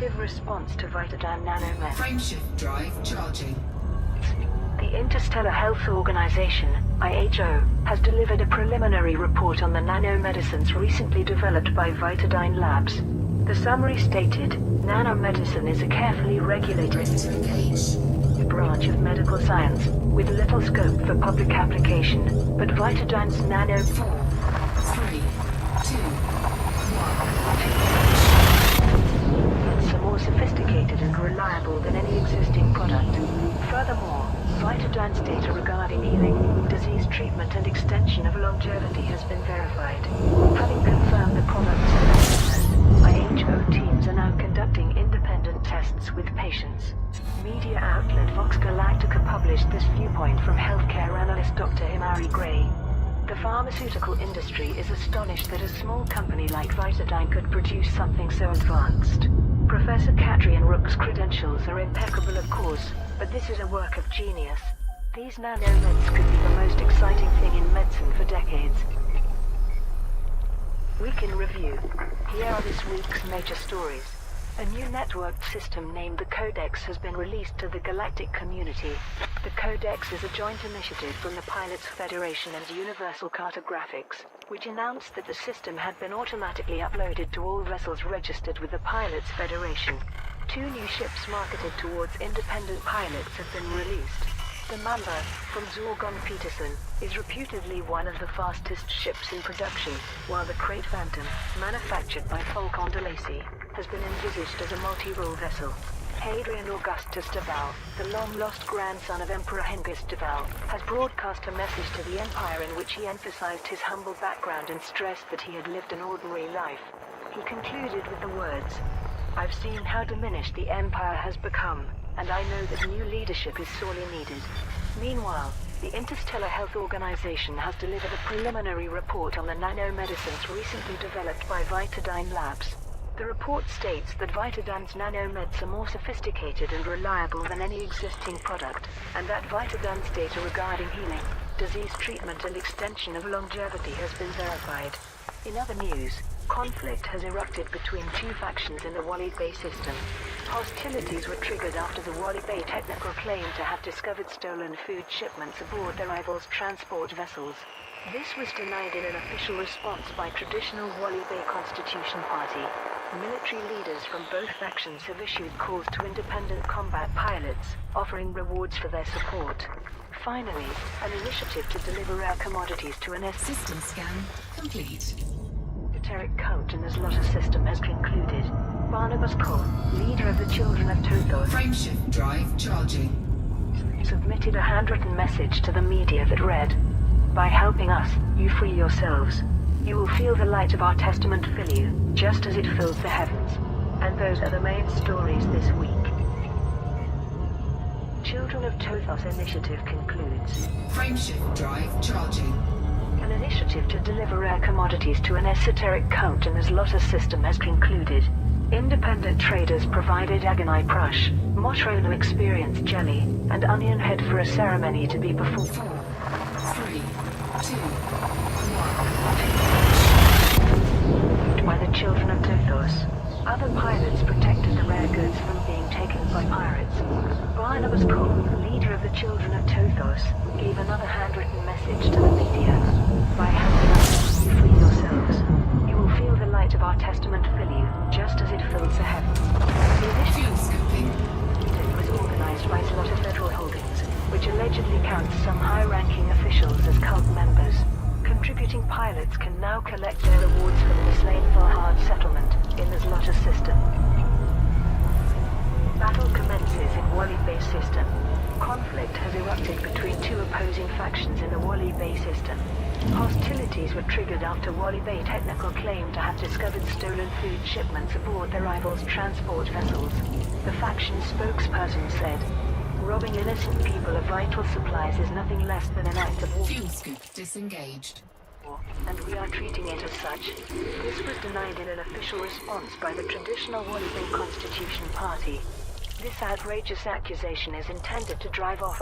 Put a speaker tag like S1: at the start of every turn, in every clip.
S1: initiative response to Vitadan Nanomed.
S2: Frameshift drive charging.
S1: The Interstellar Health Organization, IHO, has delivered a preliminary report on the nanomedicines recently developed by Vitadyne Labs. The summary stated, nanomedicine is a carefully regulated branch of medical science, with little scope for public application, but Vitadyne's nano...
S2: 4, 3, 2, 1.
S1: are more sophisticated and reliable than any existing product. Furthermore, Vitadyne's data regarding healing, disease treatment and extension of longevity has been verified. Having confirmed the product's effectiveness, IHO teams are now conducting independent tests with patients. Media outlet Vox Galactica published this viewpoint from healthcare analyst Dr. Himari Gray. The pharmaceutical industry is astonished that a small company like Vitadyne could produce something so advanced. Professor Catriona Rook's credentials are impeccable, of course, but this is a work of genius. These nanomeds could be the most exciting thing in medicine for decades. Week in Review. Here are this week's major stories. A new networked system named the Codex has been released to the galactic community. The Codex is a joint initiative from the Pilots Federation and Universal Cartographics, which announced that the system had been automatically uploaded to all vessels registered with the Pilots Federation. 2 new ships marketed towards independent pilots have been released. The Mamba, from Zorgon Peterson, is reputedly one of the fastest ships in production, while the Crate Phantom, manufactured by Falcon de Lacy, has been envisaged as a multi-role vessel. Hadrian Augustus Deval, the long-lost grandson of Emperor Hengist Deval, has broadcast a message to the Empire in which he emphasized his humble background and stressed that he had lived an ordinary life. He concluded with the words, "I've seen how diminished the Empire has become, and I know that new leadership is sorely needed." Meanwhile, the Interstellar Health Organization has delivered a preliminary report on the nanomedicines recently developed by Vitadyne Labs. The report states that Vitadyne's nanomeds are more sophisticated and reliable than any existing product, and that Vitadyne's data regarding healing, disease treatment and extension of longevity has been verified. In other news, conflict has erupted between 2 factions in the Wally Bay system. Hostilities were triggered after the Wally Bay Technical claimed to have discovered stolen food shipments aboard their rivals' transport vessels. This was denied in an official response by traditional Wally Bay Constitution Party. Military leaders from both factions have issued calls to independent combat pilots, offering rewards for their support. Finally, an initiative to deliver rare commodities to an
S2: System scan complete.
S1: esoteric cult in the Zlotta system has concluded. Barnabas Cole, leader of the Children of Tothos,
S2: Frameshift drive charging.
S1: submitted a handwritten message to the media that read, "By helping us, you free yourselves. You will feel the light of our testament fill you, just as it fills the heavens." And those are the main stories this week. Children of Tothos initiative concludes.
S2: Frameshift drive charging.
S1: An initiative to deliver rare commodities to an esoteric cult in the Zlotta system has concluded. Independent traders provided Agonai Prush, Motrolo Experience Jelly, and Onion Head for a ceremony to be performed.
S2: 4, 3, 2, 1.
S1: By the Children of Tothos. Other pilots protected the rare goods from being taken by pirates. Barnabas Cole, leader of the Children of Tothos, gave another handwritten message to the media. "By helping us, you free yourselves. You will feel the light of our testament fill you, just as it fills the heavens." The
S2: Fuel scooping.
S1: initiative was organized by Zlotta Federal Holdings, which allegedly counts some high-ranking officials as cult members. Contributing pilots can now collect their rewards from the slain Valhard settlement in the Zlotta system. Battle commences in Wally Bay system. Conflict has erupted between 2 opposing factions in the Wally Bay system. Hostilities were triggered after Wally Bay Technical claimed to have discovered stolen food shipments aboard their rivals' transport vessels. The faction spokesperson said, "Robbing innocent people of vital supplies is nothing less than an act of war,
S2: Fuel scoop disengaged.
S1: and we are treating it as such." This was denied in an official response by the traditional Wally Bay Constitution Party. This outrageous accusation is intended to drive off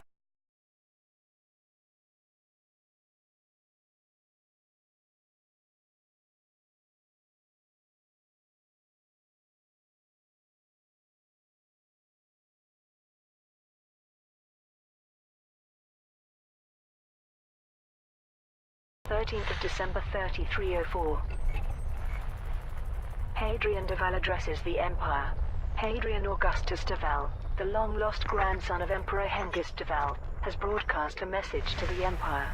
S1: 13th of December 3304. Hadrian de Val addresses the Empire. Hadrian Augustus de Val, the long-lost grandson of Emperor Hengist de Val, has broadcast a message to the Empire.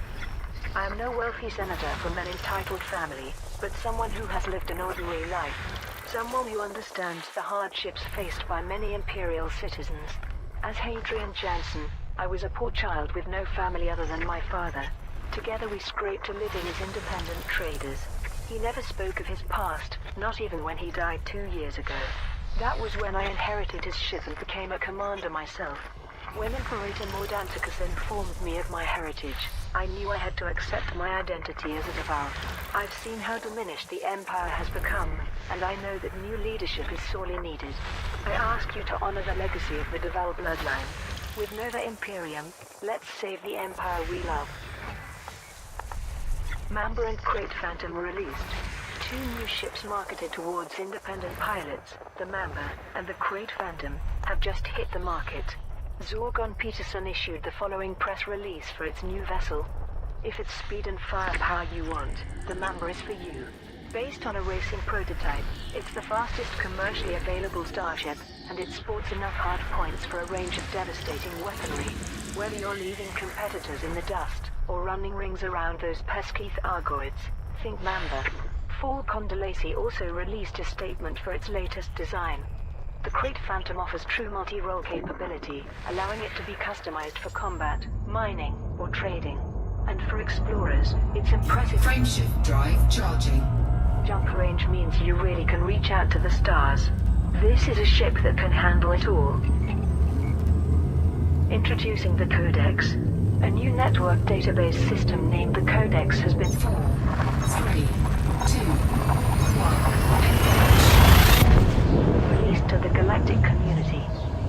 S1: I am no wealthy senator from an entitled family, but someone who has lived an ordinary life. Someone who understands the hardships faced by many Imperial citizens. As Hadrian Jansen, I was a poor child with no family other than my father. Together we scraped a living as independent traders. He never spoke of his past, not even when he died 2 years ago. That was when I inherited his ship and became a commander myself. When Imperator Mordanticus informed me of my heritage, I knew I had to accept my identity as a de Val. I've seen how diminished the Empire has become, and I know that new leadership is sorely needed. I ask you to honor the legacy of the de Val bloodline. With Nova Imperium, let's save the Empire we love. Mamba and Crate Phantom were released. 2 new ships marketed towards independent pilots, the Mamba and the Crate Phantom, have just hit the market. Zorgon Peterson issued the following press release for its new vessel. If it's speed and firepower you want, the Mamba is for you. Based on a racing prototype, it's the fastest commercially available starship, and it sports enough hard points for a range of devastating weaponry. Whether you're leaving competitors in the dust, or running rings around those pesky Thargoids, think Mamba. Falcon DeLacy also released a statement for its latest design. The Crate Phantom offers true multi-role capability, allowing it to be customized for combat, mining, or trading. And for explorers, its impressive
S2: Frameshift drive charging.
S1: jump range means you really can reach out to the stars. This is a ship that can handle it all. Introducing the Codex. A new network database system named the Codex has been
S2: 4, 3, 2, 1.
S1: released to the galactic community.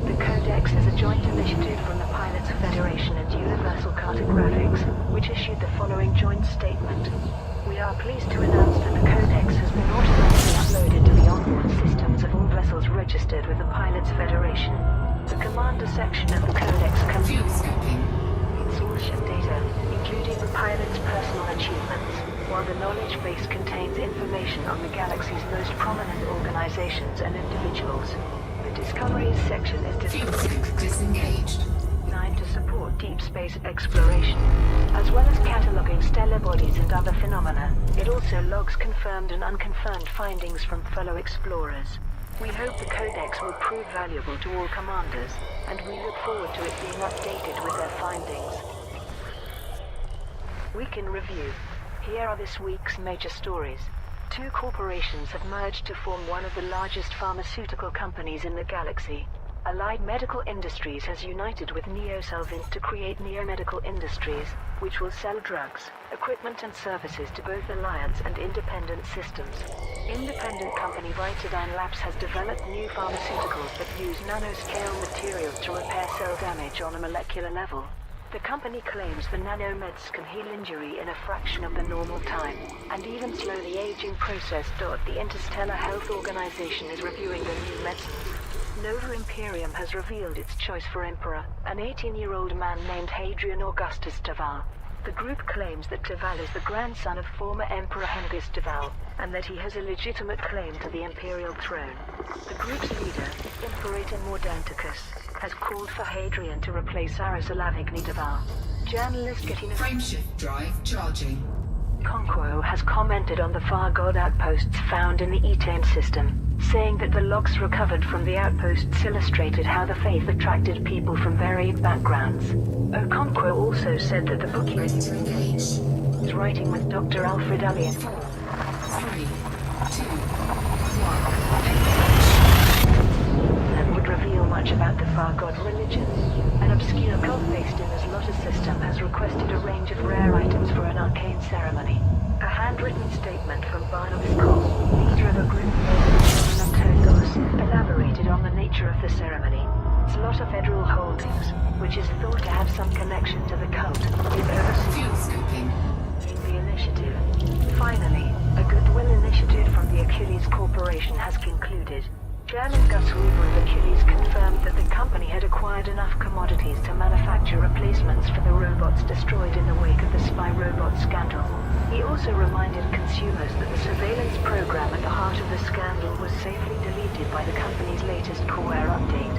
S1: The Codex is a joint initiative from the Pilots Federation and Universal Cartographics, which issued the following joint statement. We are pleased to announce that the Codex has been automatically uploaded to the onboard systems of all vessels registered with the Pilots Federation. The Commander section of the Codex
S2: Fuel
S1: contains
S2: scoping.
S1: all ship data, including the pilot's personal achievements, while the knowledge base contains information on the galaxy's most prominent organizations and individuals. The Discoveries section is
S2: Fuel scope disengaged.
S1: designed to support deep space exploration, as well as cataloging stellar bodies and other phenomena. It also logs confirmed and unconfirmed findings from fellow explorers. We hope the Codex will prove valuable to all commanders, and we look forward to it being updated with their findings. Week in Review. Here are this week's major stories. 2 corporations have merged to form one of the largest pharmaceutical companies in the galaxy. Allied Medical Industries has united with Neoselvint to create Neomedical Industries, which will sell drugs, equipment and services to both Alliance and independent systems. Independent company Vitadyne Labs has developed new pharmaceuticals that use nanoscale materials to repair cell damage on a molecular level. The company claims the nanomeds can heal injury in a fraction of the normal time, and even slow the aging process. The Interstellar Health Organization is reviewing the new medicines. Nova Imperium has revealed its choice for Emperor, an 18-year-old man named Hadrian Augustus de Val. The group claims that de Val is the grandson of former Emperor Hengist de Val, and that he has a legitimate claim to the imperial throne. The group's leader, Imperator Mordanticus, has called for Hadrian to replace Aris Alavigny de Val. Journalist Katina
S2: Frameshift drive charging.
S1: Conquo has commented on the Thargod outposts found in the Etane system, saying that the logs recovered from the outposts illustrated how the faith attracted people from varied backgrounds. Okonkwo also said that the bookie
S2: Ready to engage.
S1: was writing with Dr. Alfred Alien
S2: 4, 3, 2, 1.
S1: and would reveal much about the Thargod religion. An obscure cult based in the Zlotta system has requested a range of rare items for an arcane ceremony. A handwritten statement from Barnabas Cole, leader of a group named Todos, elaborated on the nature of the ceremony. Zlotta Federal Holdings, which is thought to have some connection to the cult, is overseeing
S2: Fuel scoping.
S1: the initiative. Finally, a goodwill initiative from the Achilles Corporation has concluded. Chairman Gus Hoover of Achilles confirmed that the company had acquired enough commodities to manufacture replacements for the robots destroyed in the wake of the spy robot scandal. He also reminded consumers that the surveillance program at the heart of the scandal was safely deleted by the company's latest Coreware update.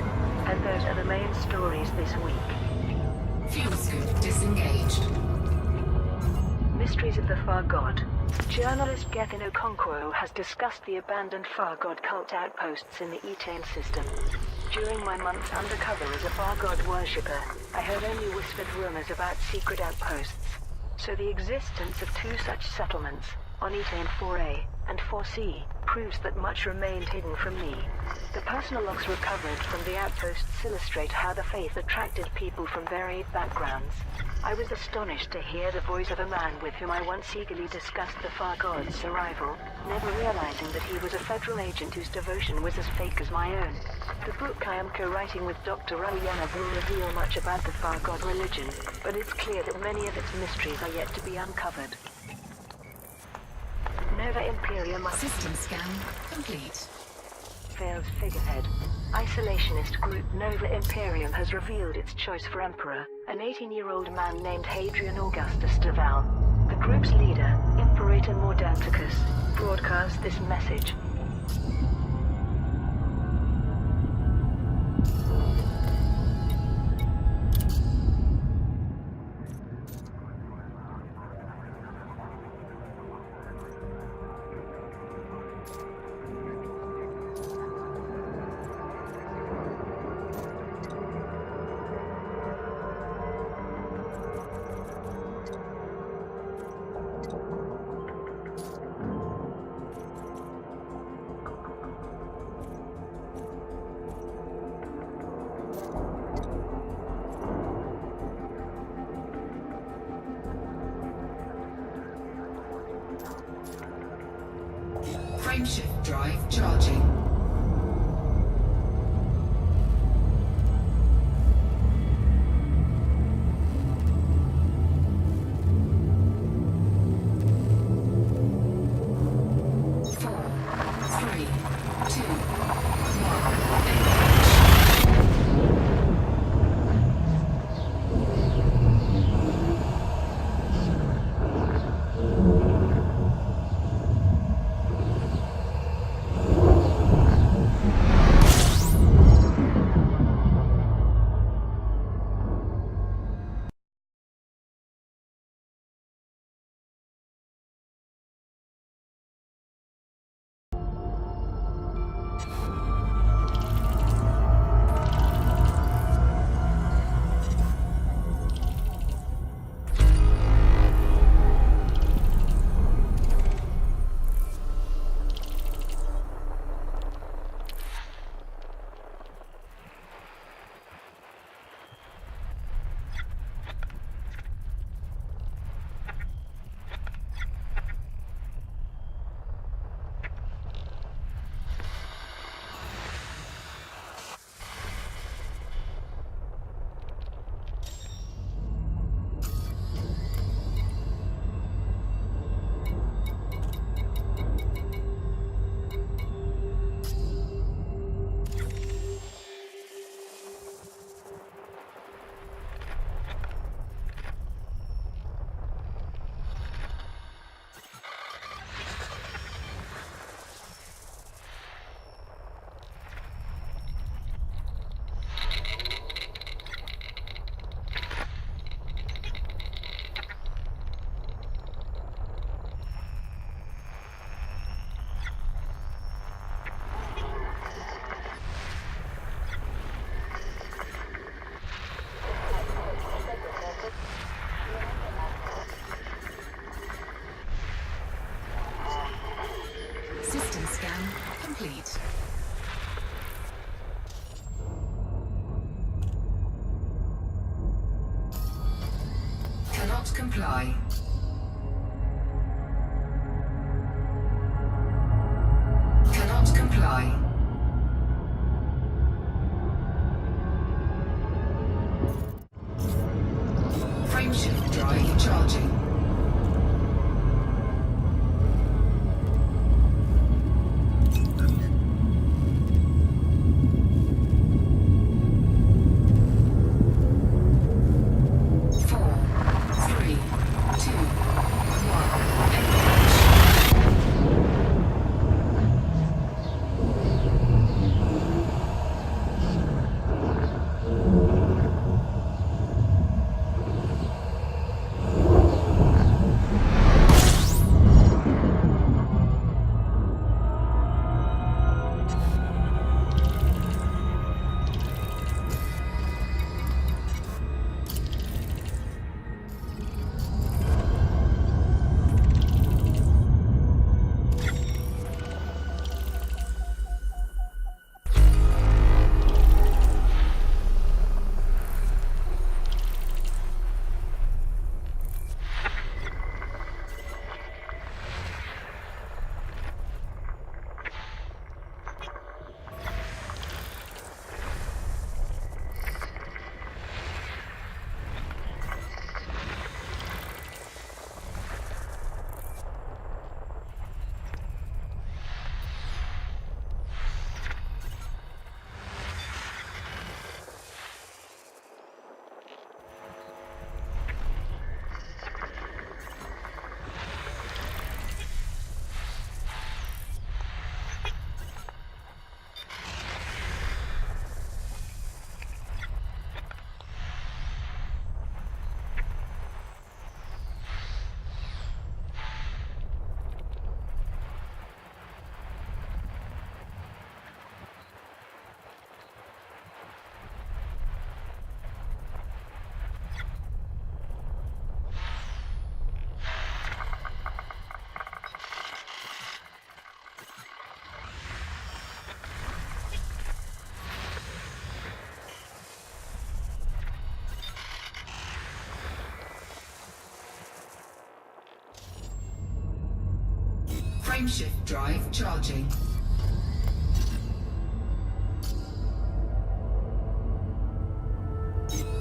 S1: And those are the main stories this week.
S2: Fuel scoop disengaged.
S1: Mysteries of the Far God. Journalist Gethin Okonkwo has discussed the abandoned Far God cult outposts in the Etane system. During my months undercover as a Far God worshipper, I heard only whispered rumors about secret outposts. So the existence of two such settlements, on Etane 4A and 4C, proves that much remained hidden from me. The personal logs recovered from the outposts illustrate how the faith attracted people from varied backgrounds. I was astonished to hear the voice of a man with whom I once eagerly discussed the Far God's arrival, never realizing that he was a federal agent whose devotion was as fake as my own. The book I am co-writing with Dr. Raoyanov will reveal much about the Far God religion, but it's clear that many of its mysteries are yet to be uncovered. Nova Imperium
S2: System scan complete.
S1: fails figurehead. Isolationist group Nova Imperium has revealed its choice for Emperor, an 18-year-old man named Hadrian Augustus de Val. The group's leader, Imperator Mordanticus, broadcasts this message.
S2: Frameshift drive charging. System scan complete. Cannot comply. Cannot comply. Frameshift drive charging. Four, three, two, Frameshift drive charging.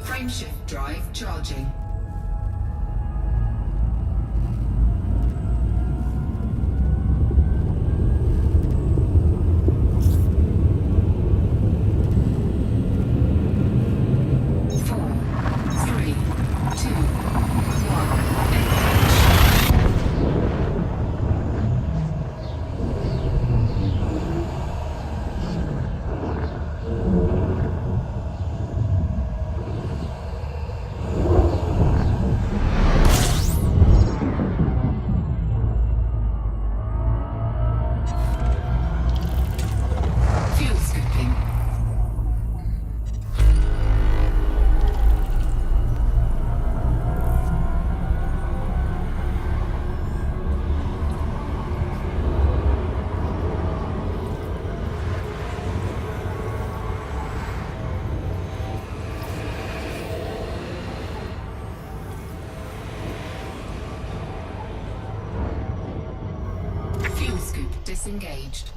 S2: Frameshift drive charging. Disengaged.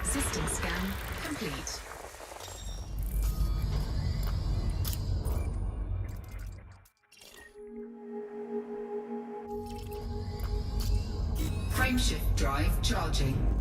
S2: System scan complete. Frameshift drive charging.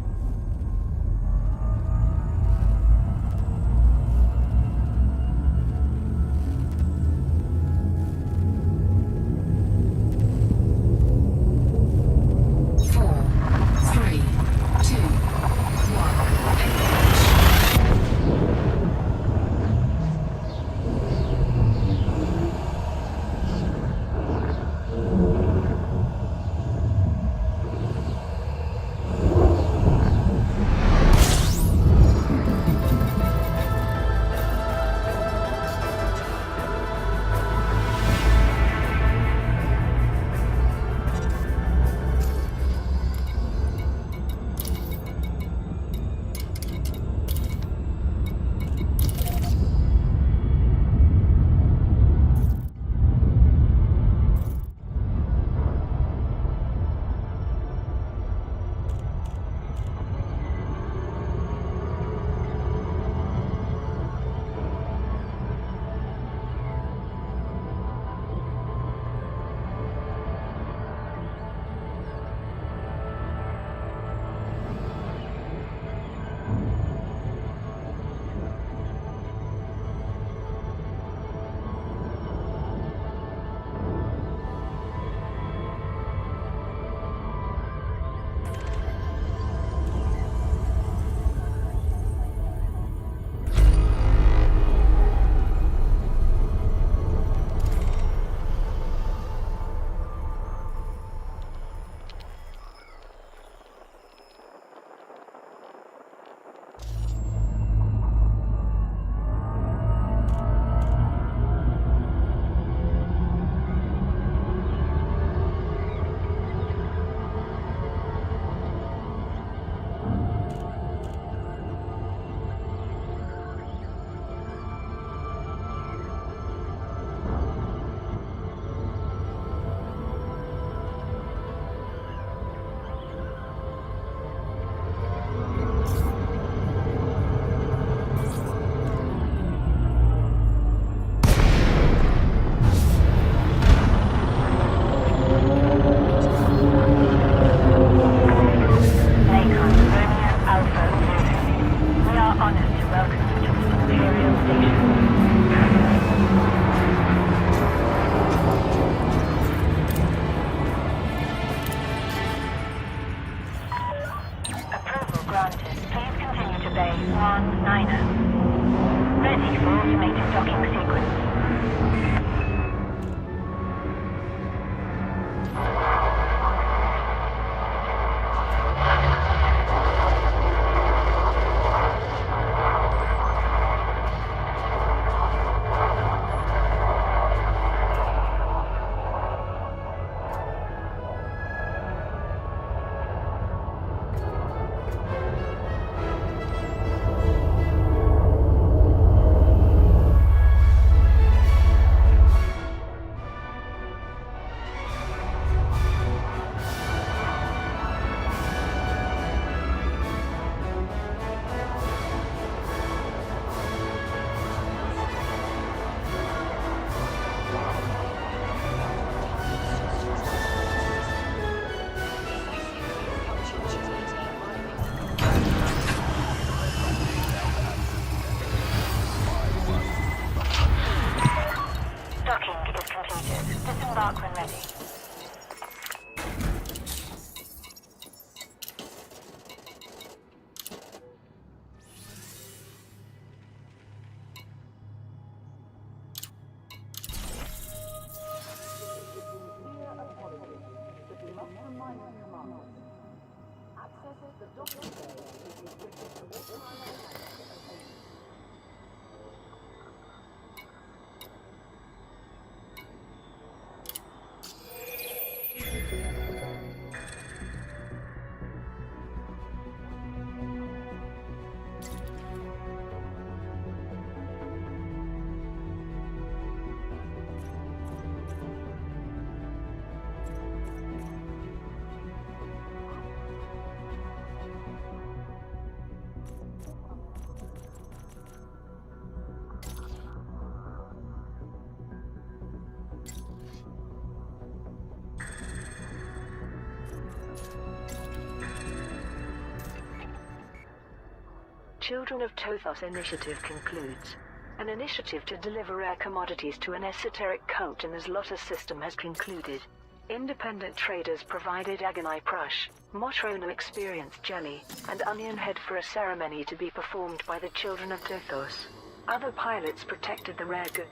S1: Children of Tothos initiative concludes. An initiative to deliver rare commodities to an esoteric cult in the Zlotus system has concluded. Independent traders provided Agonai Prush, Motrono Experience Jelly, and Onion Head for a ceremony to be performed by the Children of Tothos. Other pilots protected the rare goods.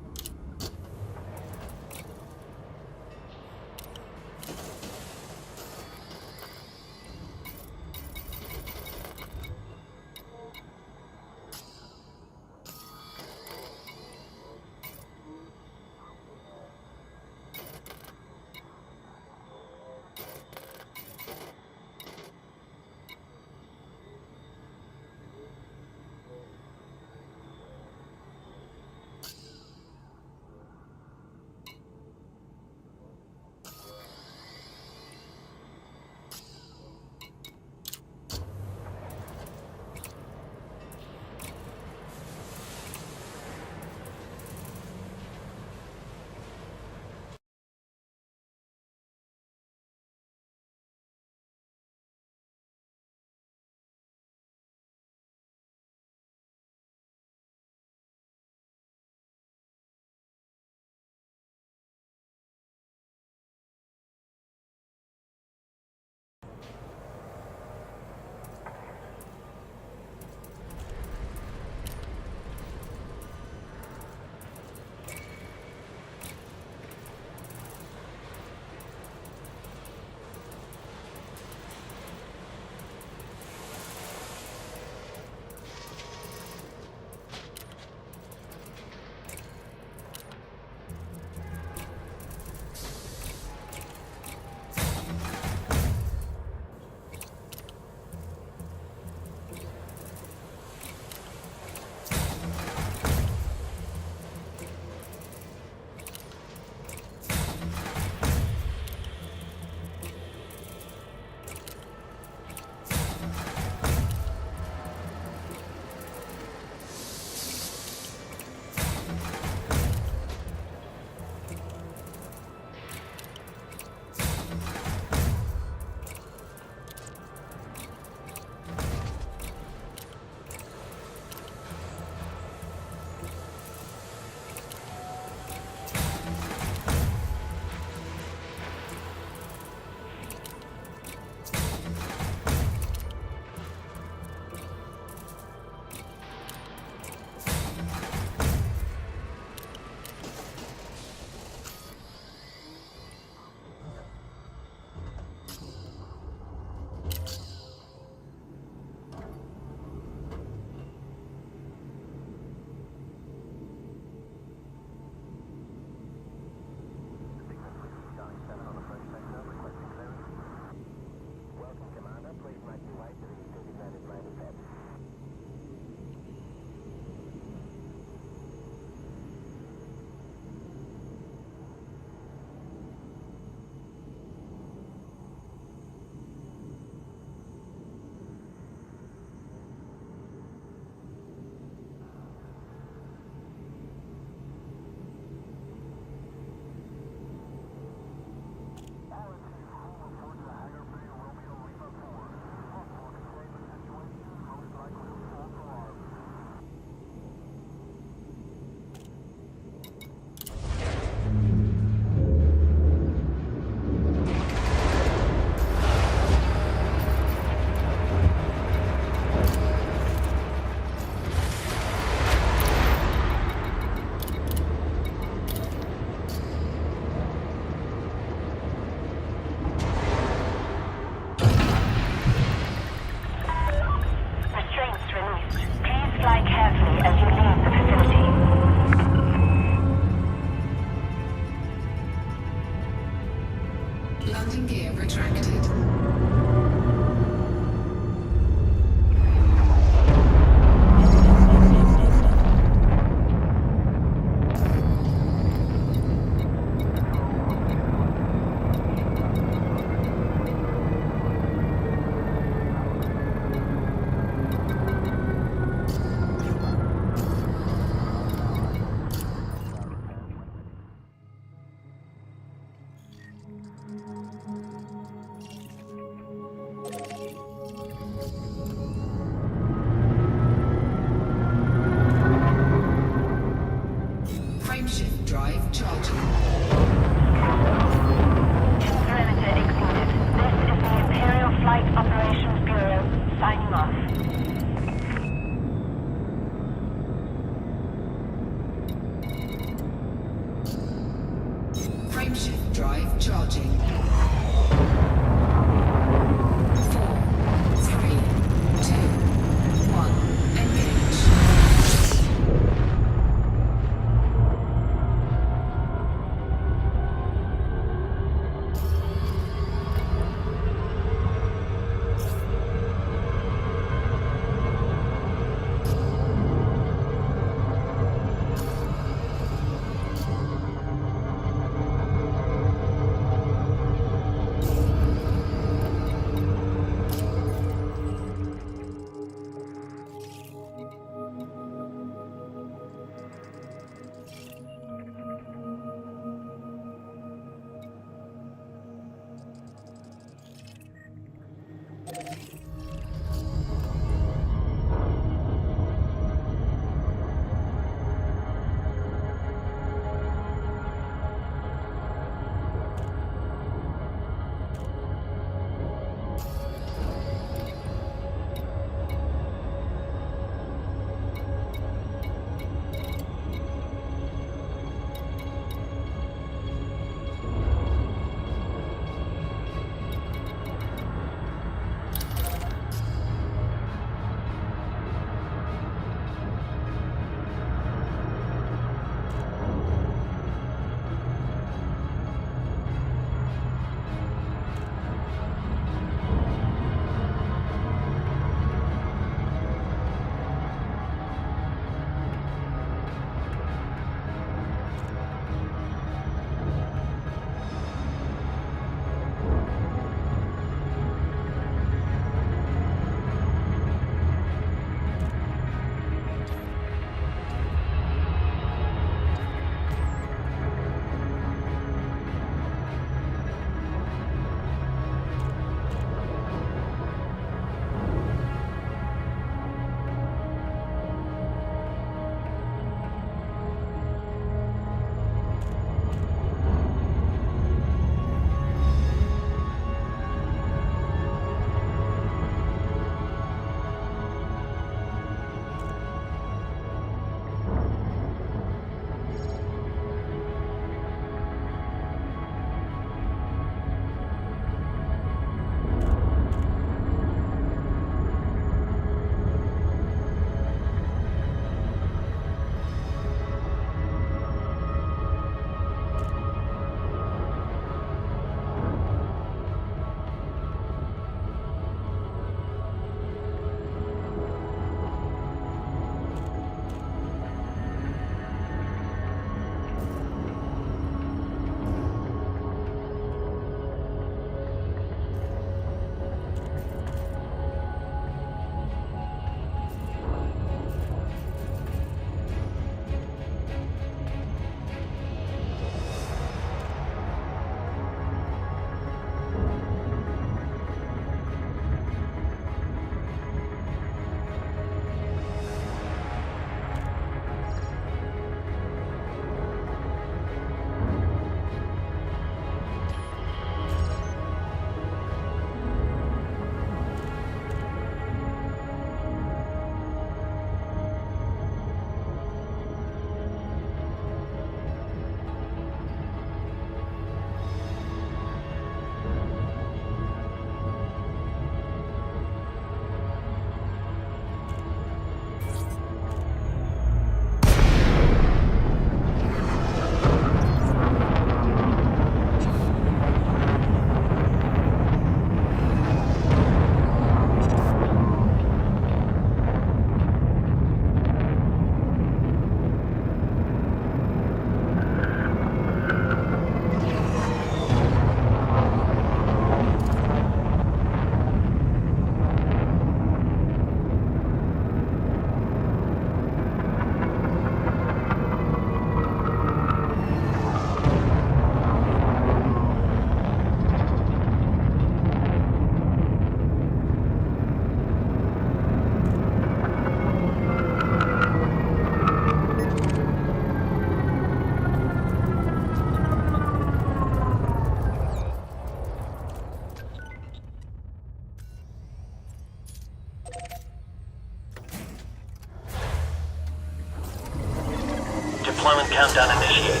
S3: Deployment countdown initiated.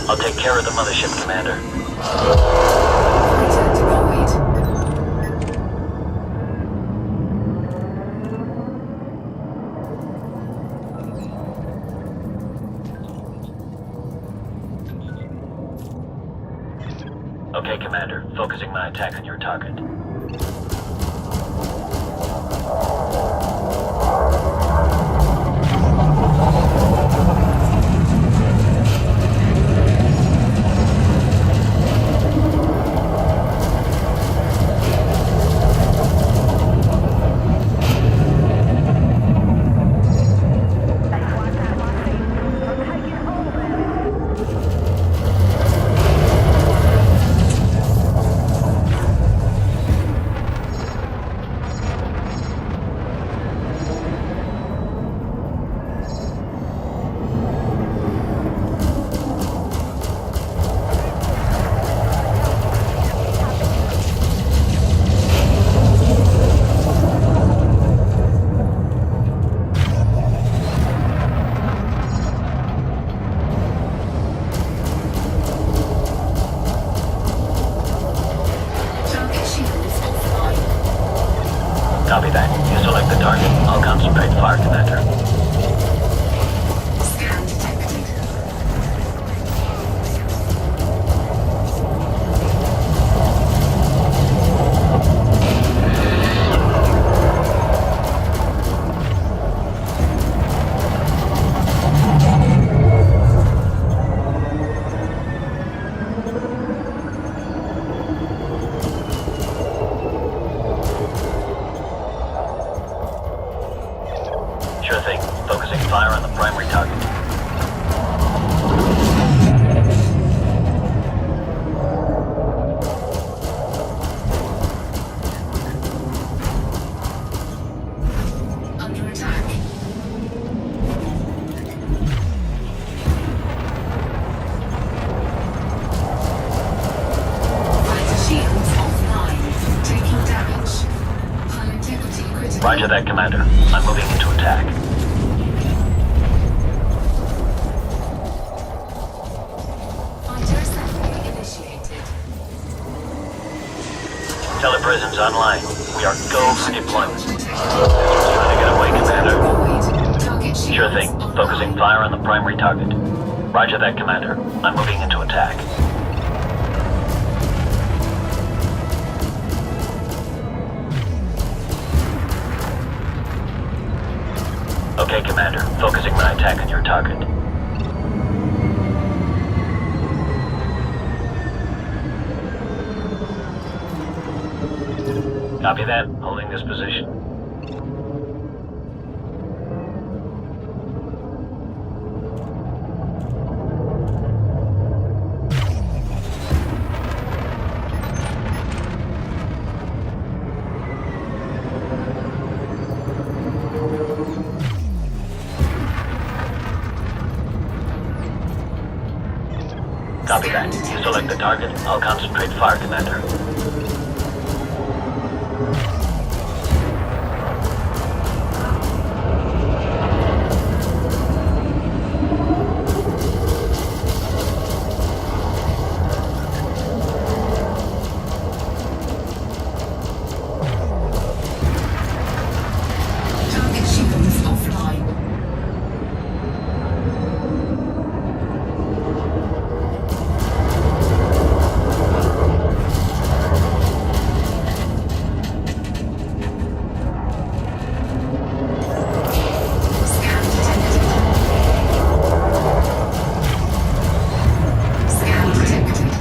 S3: I'll take care of the mothership, Commander.
S2: Fighter deployed.
S3: Okay, Commander. Focusing my attack on your target. Copy that. You select the target. I'll concentrate fire, Commander.
S2: Scan detected.
S3: Sure thing. Focusing fire on the primary target.
S2: Under attack. Fighter shields offline. Taking damage. Hull integrity critical.
S3: Roger that, Commander. I'm moving into attack.
S2: Fighter assembly initiated.
S3: Teleprison's online. We are go for deployment.
S2: Detected.
S3: Trying to get away, Commander.
S2: Deployed. Target shields
S3: Sure thing.
S2: offline.
S3: Focusing fire on the primary target. Roger that, Commander. I'm moving into attack. Okay, Commander. Focusing my attack on your target. Copy that. Holding this position. Copy that. You select the target. I'll concentrate fire, Commander.
S2: Target shields offline. Scan detected. Scan detected.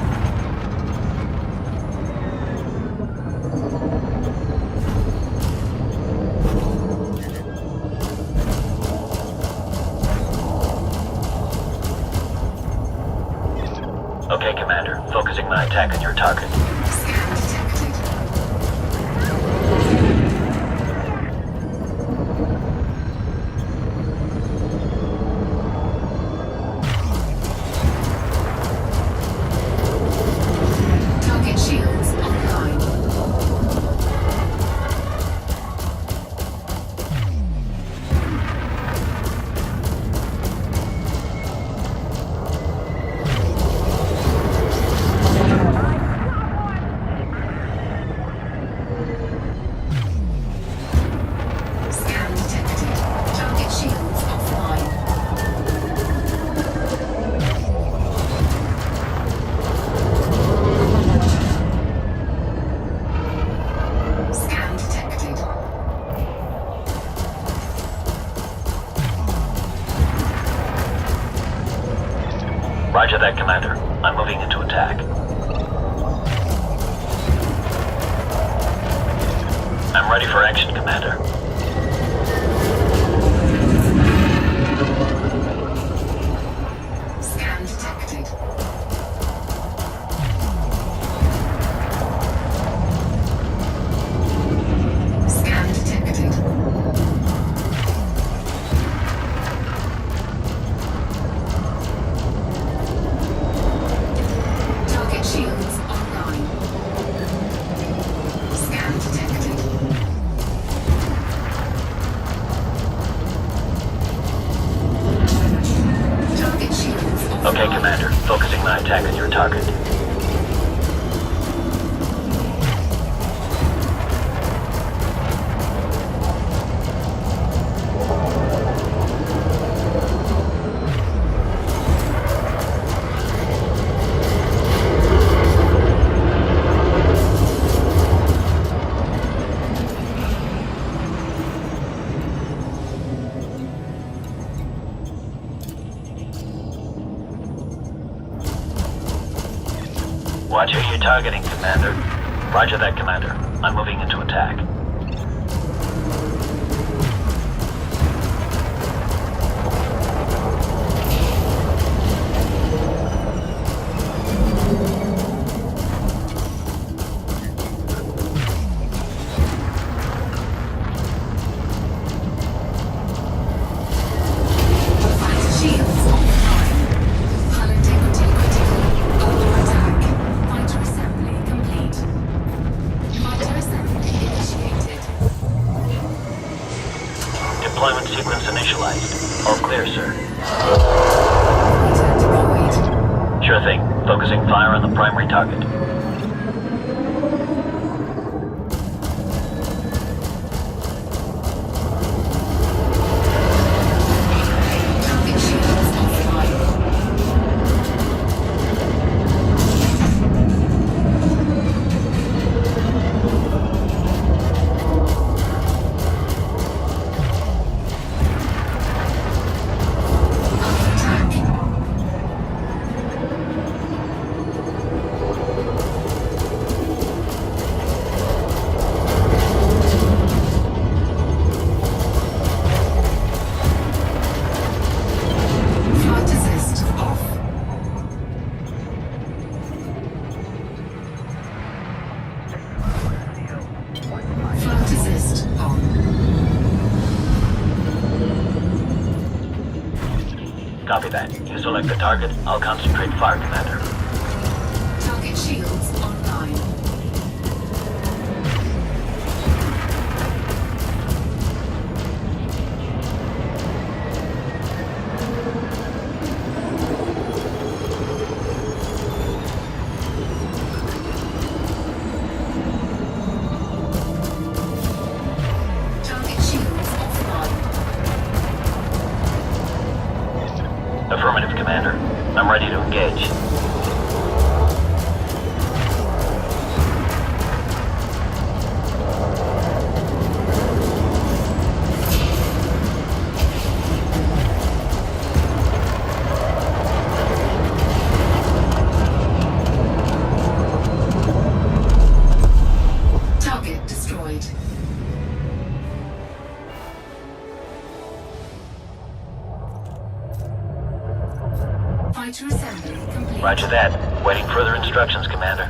S3: Okay, Commander. Focusing my attack on your target.
S2: Scan detected. Target shields online. Scan detected. Target shields offline. Scan detected.
S3: Roger that, Commander. I'm moving into attack. I'm ready for action, Commander.
S2: Scan detected. Scan detected. Target shields online. Scan detected. Target shields offline.
S3: Okay, Commander. Focusing my attack on your target. targeting, Commander. Roger that, Commander. I'm moving into attack.
S2: Fighter shields online. Hull integrity critical. Under attack. Fighter assembly complete. Fighter assembly initiated.
S3: Deployment sequence initialized. All clear, sir.
S2: Fighter deployed.
S3: Sure thing. Focusing fire on the primary target.
S2: Target shields offline. Under attack. Flight assist off. Flight assist on.
S3: Copy that. You select the target. I'll concentrate fire, Commander.
S2: Target shields online. Target shields offline.
S3: Affirmative, Commander. I'm ready to engage.
S2: Target destroyed. Fighter assembly complete.
S3: Roger that. Waiting further instructions, Commander.